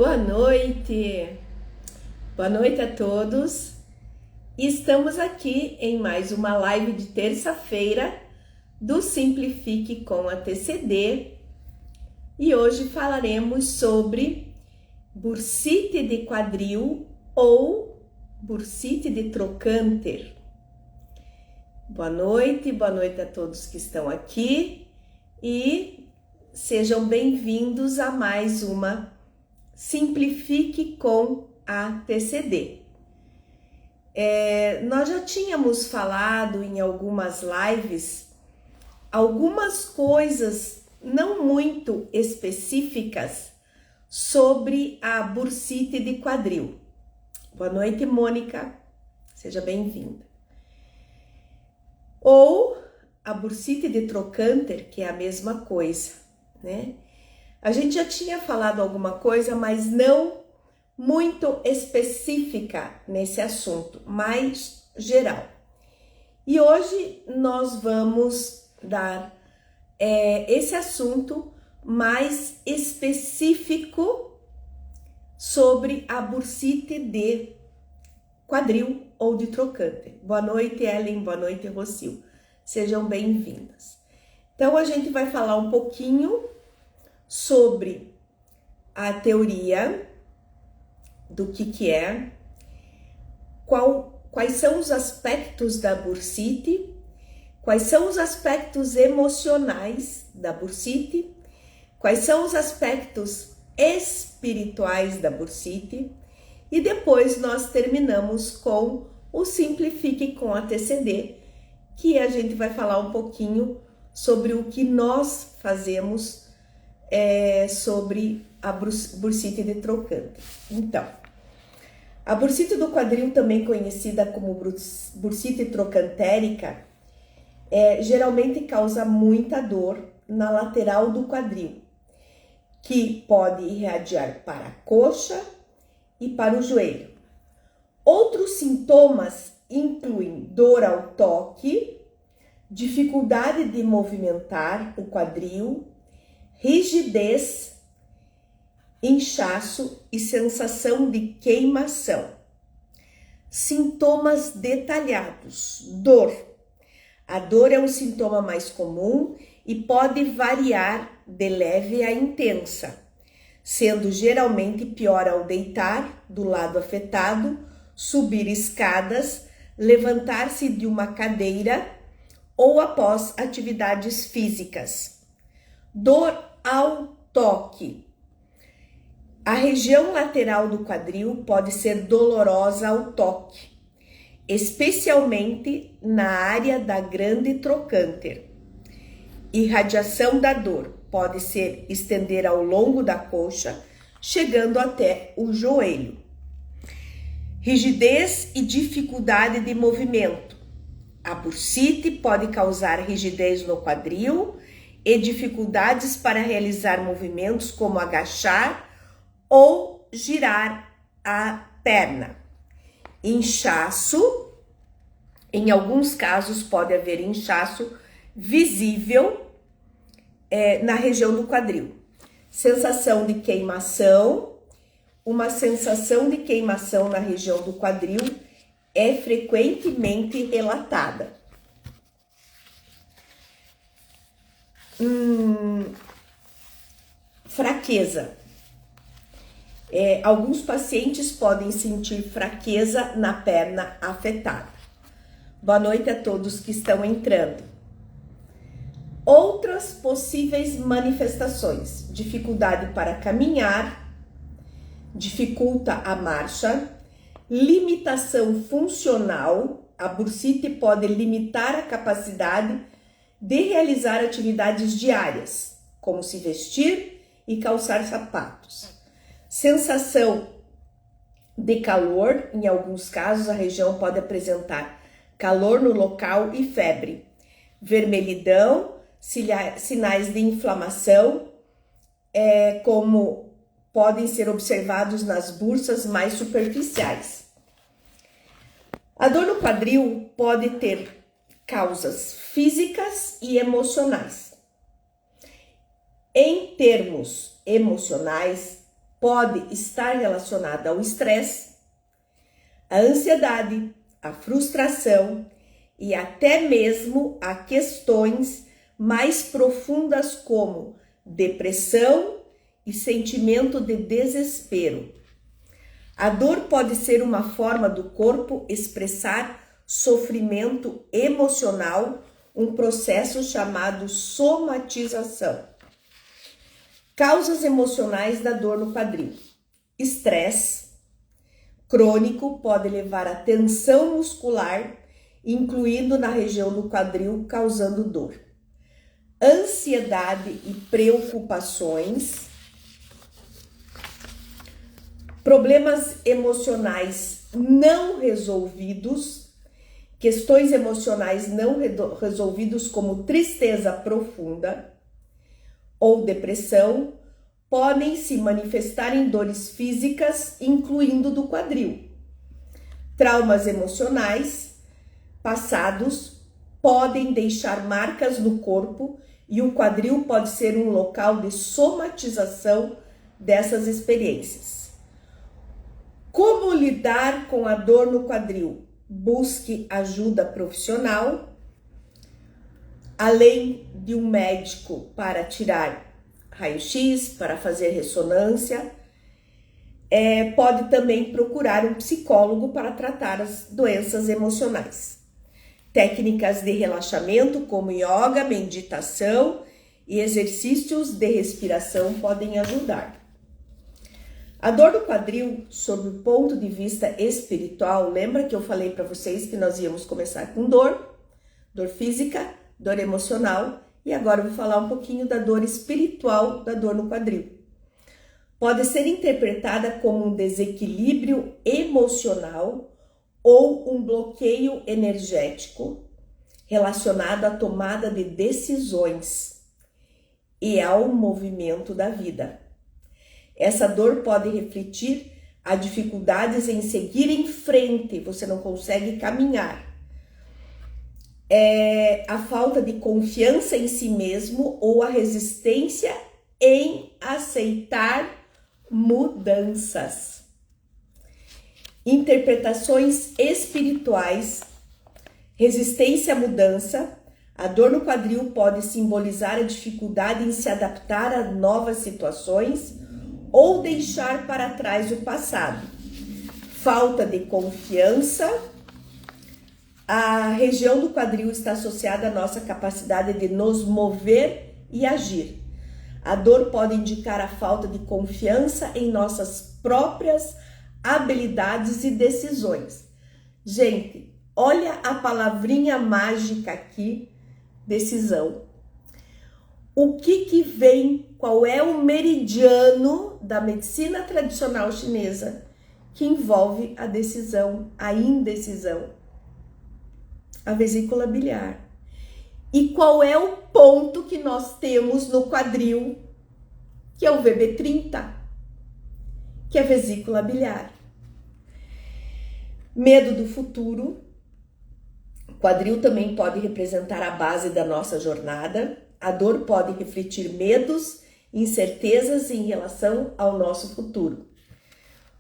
Boa noite! Boa noite a todos! Estamos aqui em mais uma live de terça-feira do Simplifique com a TCD e hoje falaremos sobre bursite de quadril ou bursite de trocânter. Boa noite a todos que estão aqui e sejam bem-vindos a mais uma Simplifique com a TCD. Nós já tínhamos falado em algumas lives algumas coisas não muito específicas sobre a bursite de quadril. Boa noite, Mônica, seja bem-vinda. Ou a bursite de trocânter, que é a mesma coisa, né? A gente já tinha falado alguma coisa, mas não muito específica nesse assunto, mais geral. E hoje nós vamos dar esse assunto mais específico sobre a bursite de quadril ou de trocânter. Boa noite, Ellen, boa noite, Rocio. Sejam bem-vindas. Então, a gente vai falar um pouquinho sobre a teoria do que é, quais são os aspectos da bursite, quais são os aspectos emocionais da bursite, quais são os aspectos espirituais da bursite e depois nós terminamos com o Simplifique com a TCD, que a gente vai falar um pouquinho sobre o que nós fazemos sobre a bursite de trocânter. Então, a bursite do quadril, também conhecida como bursite trocantérica, geralmente causa muita dor na lateral do quadril, que pode irradiar para a coxa e para o joelho. Outros sintomas incluem dor ao toque, dificuldade de movimentar o quadril, rigidez, inchaço e sensação de queimação. Sintomas detalhados. Dor. A dor é um sintoma mais comum e pode variar de leve a intensa, sendo geralmente pior ao deitar do lado afetado, subir escadas, levantar-se de uma cadeira ou após atividades físicas. Dor ao toque. A região lateral do quadril pode ser dolorosa ao toque, especialmente na área da grande trocânter. Irradiação da dor pode se estender ao longo da coxa, chegando até o joelho. Rigidez e dificuldade de movimento. A bursite pode causar rigidez no quadril e dificuldades para realizar movimentos como agachar ou girar a perna. Inchaço. Em alguns casos pode haver inchaço visível na região do quadril. Sensação de queimação. Uma sensação de queimação na região do quadril é frequentemente relatada. Fraqueza. Alguns pacientes podem sentir fraqueza na perna afetada. Boa noite a todos que estão entrando. Outras possíveis manifestações: dificuldade para caminhar, dificulta a marcha, limitação funcional. A bursite pode limitar a capacidade de realizar atividades diárias, como se vestir e calçar sapatos. Sensação de calor. Em alguns casos, a região pode apresentar calor no local e febre. Vermelhidão, sinais de inflamação, como podem ser observados nas bursas mais superficiais. A dor no quadril pode ter causas físicas e emocionais. Em termos emocionais, pode estar relacionada ao estresse, à ansiedade, à frustração e até mesmo a questões mais profundas como depressão e sentimento de desespero. A dor pode ser uma forma do corpo expressar sofrimento emocional, um processo chamado somatização. Causas emocionais da dor no quadril. Estresse crônico pode levar a tensão muscular, incluindo na região do quadril, causando dor. Ansiedade e preocupações. Problemas emocionais não resolvidos, questões emocionais não resolvidos como tristeza profunda ou depressão, podem se manifestar em dores físicas, incluindo do quadril. Traumas emocionais passados podem deixar marcas no corpo e o quadril pode ser um local de somatização dessas experiências. Como lidar com a dor no quadril? Busque ajuda profissional, além de um médico para tirar raio-x, para fazer ressonância. Pode também procurar um psicólogo para tratar as doenças emocionais. Técnicas de relaxamento como yoga, meditação e exercícios de respiração podem ajudar. A dor do quadril, sob o ponto de vista espiritual, lembra que eu falei para vocês que nós íamos começar com dor física, dor emocional, e agora eu vou falar um pouquinho da dor espiritual, da dor no quadril. Pode ser interpretada como um desequilíbrio emocional ou um bloqueio energético relacionado à tomada de decisões e ao movimento da vida. Essa dor pode refletir a dificuldades em seguir em frente, você não consegue caminhar. A falta de confiança em si mesmo ou a resistência em aceitar mudanças. Interpretações espirituais, resistência à mudança. A dor no quadril pode simbolizar a dificuldade em se adaptar a novas situações ou deixar para trás o passado. Falta de confiança. A região do quadril está associada à nossa capacidade de nos mover e agir. A dor pode indicar a falta de confiança em nossas próprias habilidades e decisões. Gente, olha a palavrinha mágica aqui, decisão. O que vem, qual é o meridiano da medicina tradicional chinesa que envolve a decisão, a indecisão? A vesícula biliar. E qual é o ponto que nós temos no quadril, que é o VB30, que é a vesícula biliar? Medo do futuro. O quadril também pode representar a base da nossa jornada. A dor pode refletir medos, incertezas em relação ao nosso futuro.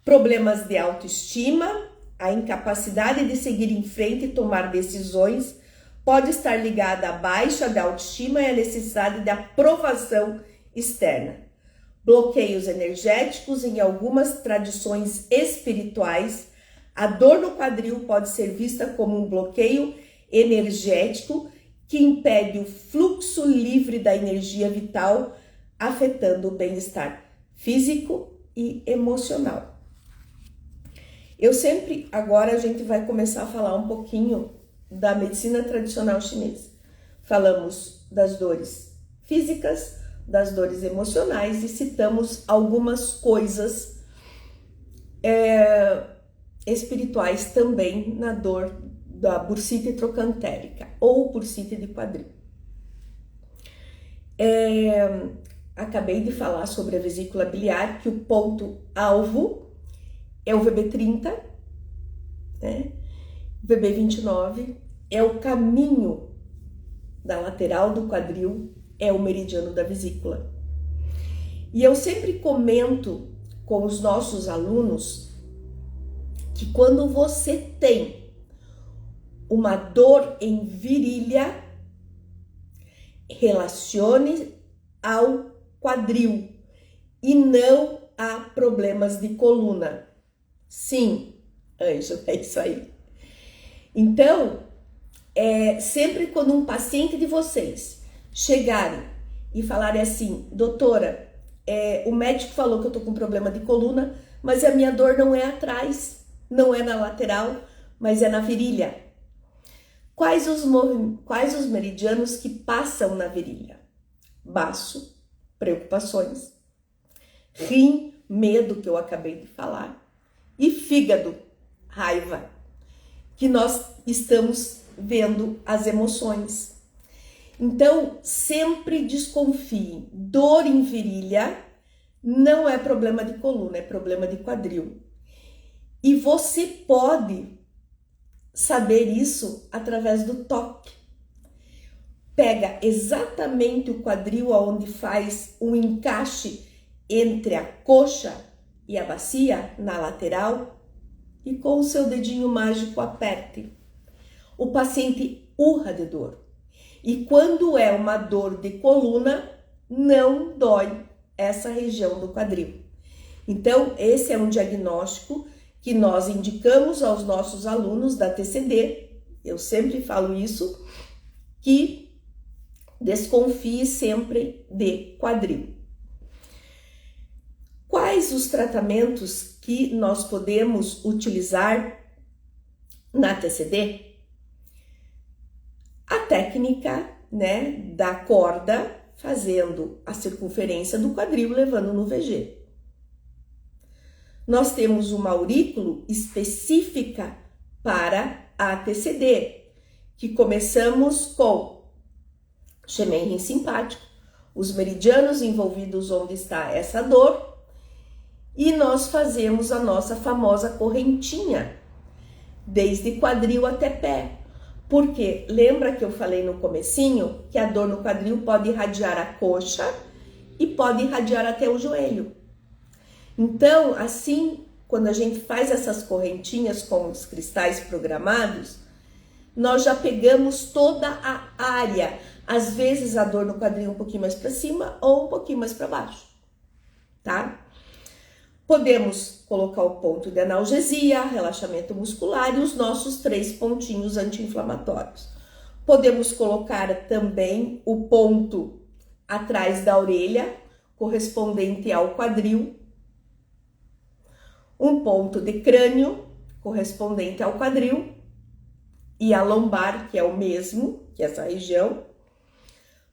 Problemas de autoestima. A incapacidade de seguir em frente e tomar decisões pode estar ligada à baixa da autoestima e à necessidade de aprovação externa. Bloqueios energéticos. Em algumas tradições espirituais, a dor no quadril pode ser vista como um bloqueio energético que impede o fluxo livre da energia vital, afetando o bem-estar físico e emocional. Agora a gente vai começar a falar um pouquinho da medicina tradicional chinesa. Falamos das dores físicas, das dores emocionais e citamos algumas coisas espirituais também na dor da bursite trocantérica ou bursite de quadril. Acabei de falar sobre a vesícula biliar, que o ponto-alvo é o VB30, né? VB29 é o caminho da lateral do quadril, é o meridiano da vesícula. E eu sempre comento com os nossos alunos que quando você tem uma dor em virilha, relacione ao quadril e não a problemas de coluna. Sim, Anjo, é isso aí. Então, sempre quando um paciente de vocês chegarem e falarem assim, doutora, o médico falou que eu tô com problema de coluna, mas a minha dor não é atrás, não é na lateral, mas é na virilha. Quais os meridianos que passam na virilha? Baço, preocupações. Rim, medo, que eu acabei de falar. E fígado, raiva, que nós estamos vendo as emoções. Então, sempre desconfie. Dor em virilha não é problema de coluna, é problema de quadril. E você pode saber isso através do toque. Pega exatamente o quadril onde faz um encaixe entre a coxa e a bacia, na lateral, e com o seu dedinho mágico aperte. O paciente urra de dor. E quando é uma dor de coluna, não dói essa região do quadril. Então, esse é um diagnóstico que nós indicamos aos nossos alunos da TCD, eu sempre falo isso, que desconfie sempre de quadril. Quais os tratamentos que nós podemos utilizar na TCD? A técnica, né, da corda, fazendo a circunferência do quadril, levando no VG. Nós temos uma aurículo específica para a TCD, que começamos com Xemen simpático, os meridianos envolvidos onde está essa dor, e nós fazemos a nossa famosa correntinha, desde quadril até pé. Porque lembra que eu falei no comecinho que a dor no quadril pode irradiar a coxa e pode irradiar até o joelho. Então, assim, quando a gente faz essas correntinhas com os cristais programados, nós já pegamos toda a área. Às vezes a dor no quadril um pouquinho mais para cima ou um pouquinho mais para baixo, tá? Podemos colocar o ponto de analgesia, relaxamento muscular e os nossos 3 pontinhos anti-inflamatórios. Podemos colocar também o ponto atrás da orelha, correspondente ao quadril, um ponto de crânio, correspondente ao quadril, e a lombar, que é o mesmo, que é essa região.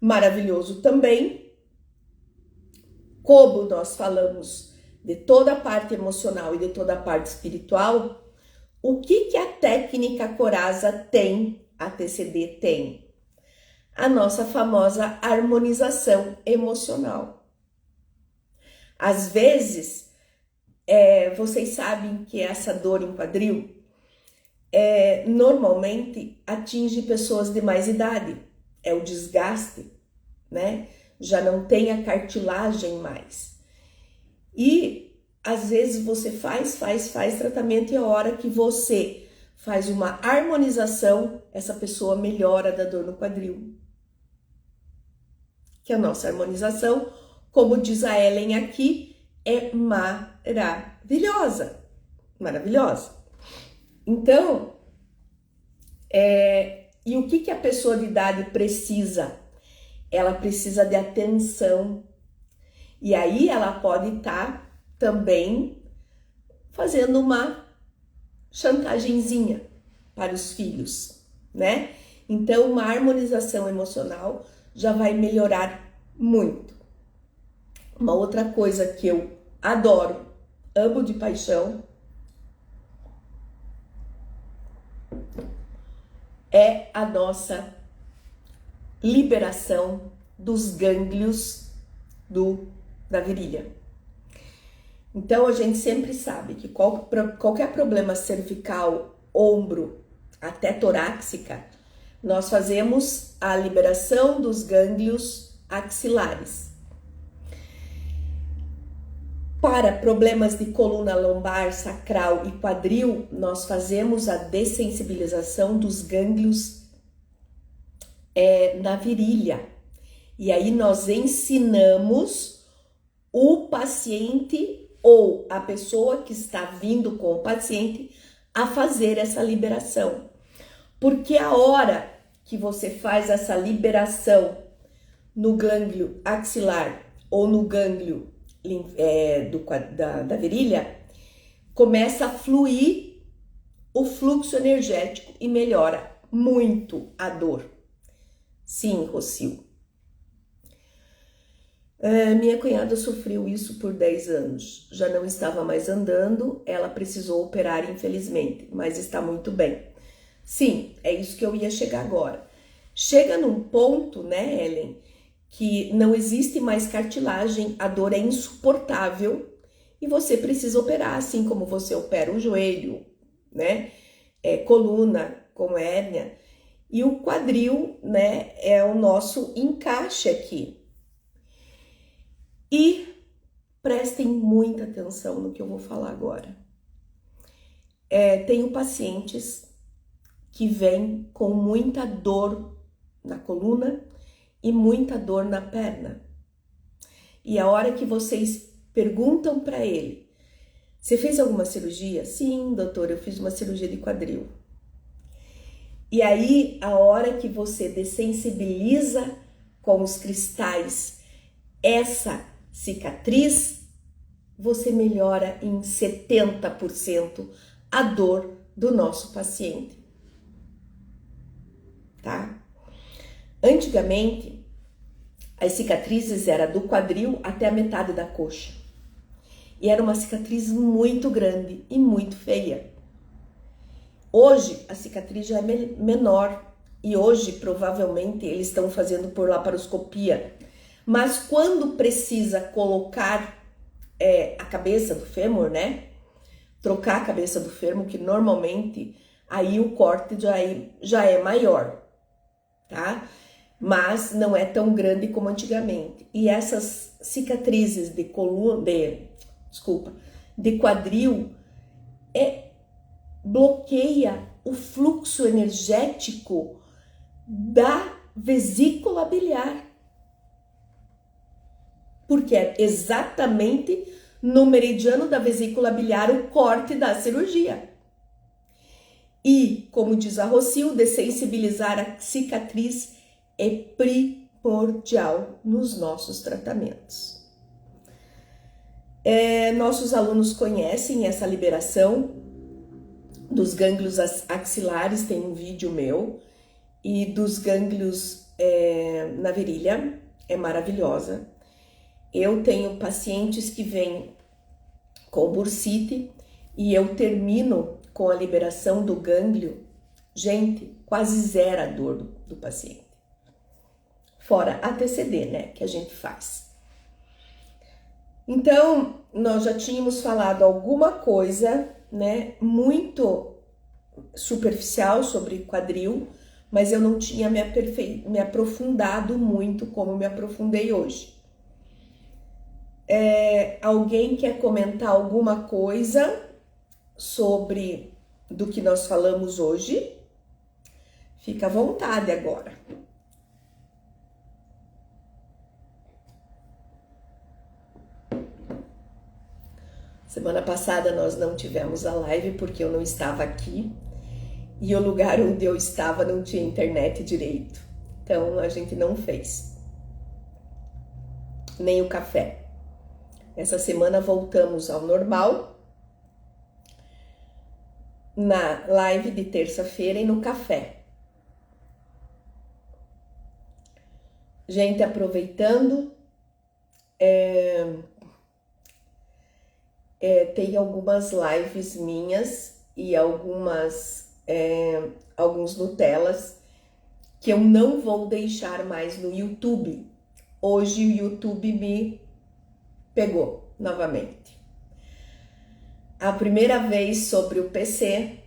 Maravilhoso também. Como nós falamos de toda a parte emocional e de toda a parte espiritual, o que a técnica Coraza tem, a TCD tem? A nossa famosa harmonização emocional. Às vezes, vocês sabem que essa dor em quadril normalmente atinge pessoas de mais idade. É o desgaste, né? Já não tem a cartilagem mais. E às vezes você faz tratamento e a hora que você faz uma harmonização, essa pessoa melhora da dor no quadril. Que a nossa harmonização, como diz a Ellen aqui, é maravilhosa. Maravilhosa. Então, e o que a pessoa de idade precisa? Ela precisa de atenção. E aí ela pode estar também fazendo uma chantagenzinha para os filhos, né? Então, uma harmonização emocional já vai melhorar muito. Uma outra coisa que eu adoro, amo de paixão, é a nossa liberação dos gânglios da virilha. Então, a gente sempre sabe que qualquer problema cervical, ombro, até torácica, nós fazemos a liberação dos gânglios axilares. Para problemas de coluna lombar, sacral e quadril, nós fazemos a dessensibilização dos gânglios na virilha. E aí nós ensinamos o paciente ou a pessoa que está vindo com o paciente a fazer essa liberação. Porque a hora que você faz essa liberação no gânglio axilar ou no gânglio da virilha, começa a fluir o fluxo energético e melhora muito a dor. Sim, Rocio. Minha cunhada sofreu isso por 10 anos. Já não estava mais andando, ela precisou operar, infelizmente, mas está muito bem. Sim, é isso que eu ia chegar agora. Chega num ponto, né, Ellen, que não existe mais cartilagem, a dor é insuportável e você precisa operar, assim como você opera o joelho, né, coluna com hérnia, e o quadril, né, é o nosso encaixe aqui. E prestem muita atenção no que eu vou falar agora. Tenho pacientes que vêm com muita dor na coluna e muita dor na perna. E a hora que vocês perguntam para ele, você fez alguma cirurgia? Sim, doutor, eu fiz uma cirurgia de quadril. E aí, a hora que você dessensibiliza com os cristais essa cicatriz, você melhora em 70% a dor do nosso paciente. Tá? Antigamente, as cicatrizes eram do quadril até a metade da coxa. E era uma cicatriz muito grande e muito feia. Hoje, a cicatriz já é menor. E hoje, provavelmente, eles estão fazendo por laparoscopia. Mas quando precisa colocar a cabeça do fêmur, né? Trocar a cabeça do fêmur, que normalmente aí o corte já é maior, tá? Mas não é tão grande como antigamente. E essas cicatrizes de de quadril bloqueia o fluxo energético da vesícula biliar. Porque é exatamente no meridiano da vesícula biliar o corte da cirurgia. E, como diz a Rocio, dessensibilizar a cicatriz é primordial nos nossos tratamentos. Nossos alunos conhecem essa liberação dos gânglios axilares, tem um vídeo meu, e dos gânglios na virilha, é maravilhosa. Eu tenho pacientes que vêm com bursite e eu termino com a liberação do gânglio. Gente, quase zero a dor do paciente. Fora a TCD, né, que a gente faz. Então, nós já tínhamos falado alguma coisa, né, muito superficial sobre quadril, mas eu não tinha me aprofundado muito como me aprofundei hoje. Alguém quer comentar alguma coisa sobre do que nós falamos hoje? Fica à vontade agora. Semana passada nós não tivemos a live porque eu não estava aqui e o lugar onde eu estava não tinha internet direito. Então a gente não fez. Nem o café. Essa semana voltamos ao normal, na live de terça-feira e no café. Gente, aproveitando, tem algumas lives minhas e alguns Nutellas que eu não vou deixar mais no YouTube. Hoje o YouTube me pegou novamente. A primeira vez sobre o PC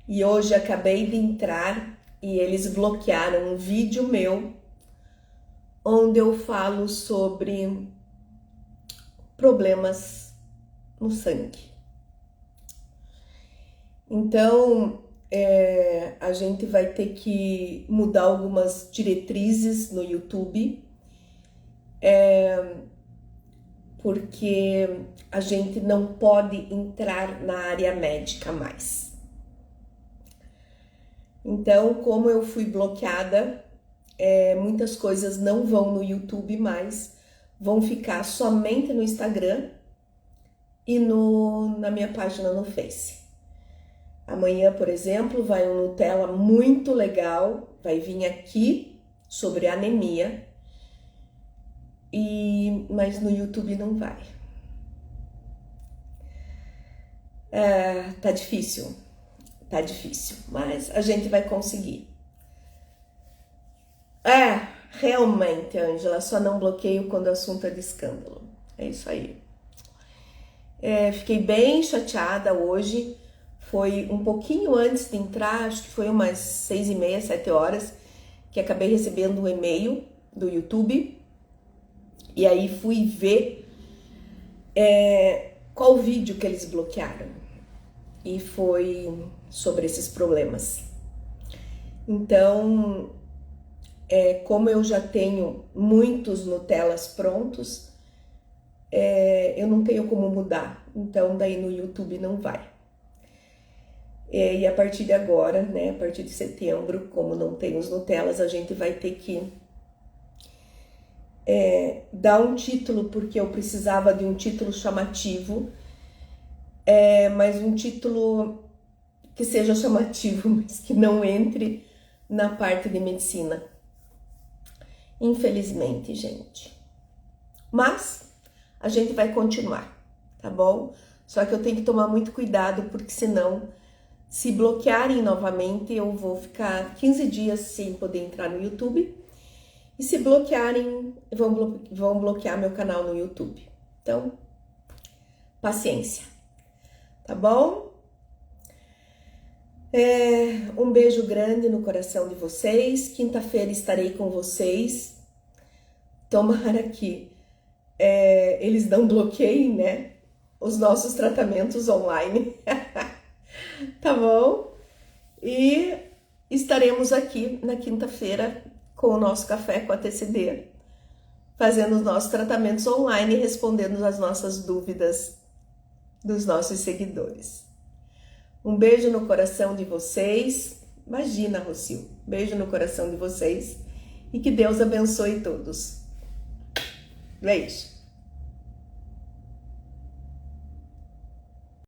e hoje acabei de entrar e eles bloquearam um vídeo meu onde eu falo sobre problemas no sangue. Então, a gente vai ter que mudar algumas diretrizes no YouTube, porque a gente não pode entrar na área médica mais. Então, como eu fui bloqueada, muitas coisas não vão no YouTube mais, vão ficar somente no Instagram e na minha página no Face. Amanhã, por exemplo, vai um Nutella muito legal, vai vir aqui sobre anemia, mas no YouTube não vai. Tá difícil, mas a gente vai conseguir. Realmente, Ângela, só não bloqueio quando o assunto é de escândalo. É isso aí. Fiquei bem chateada hoje. Foi um pouquinho antes de entrar, acho que foi umas 6h30, 7 horas, que acabei recebendo um e-mail do YouTube. E aí fui ver qual vídeo que eles bloquearam. E foi sobre esses problemas. Então, como eu já tenho muitos Nutellas prontos, eu não tenho como mudar. Então, daí no YouTube não vai. E a partir de agora, né, a partir de setembro, como não tem os Nutellas, a gente vai ter que dar um título, porque eu precisava de um título chamativo, mas um título que seja chamativo, mas que não entre na parte de medicina. Infelizmente, gente. Mas a gente vai continuar, tá bom? Só que eu tenho que tomar muito cuidado, porque senão, se bloquearem novamente, eu vou ficar 15 dias sem poder entrar no YouTube. E se bloquearem, vão bloquear meu canal no YouTube. Então, paciência, tá bom? Um beijo grande no coração de vocês. Quinta-feira estarei com vocês. Tomara que eles não bloqueiem, né, os nossos tratamentos online. Tá bom? E estaremos aqui na quinta-feira com o nosso Café com a TCD, fazendo os nossos tratamentos online e respondendo as nossas dúvidas dos nossos seguidores. Um beijo no coração de vocês. Imagina, Rocio. Beijo no coração de vocês. E que Deus abençoe todos. Beijo.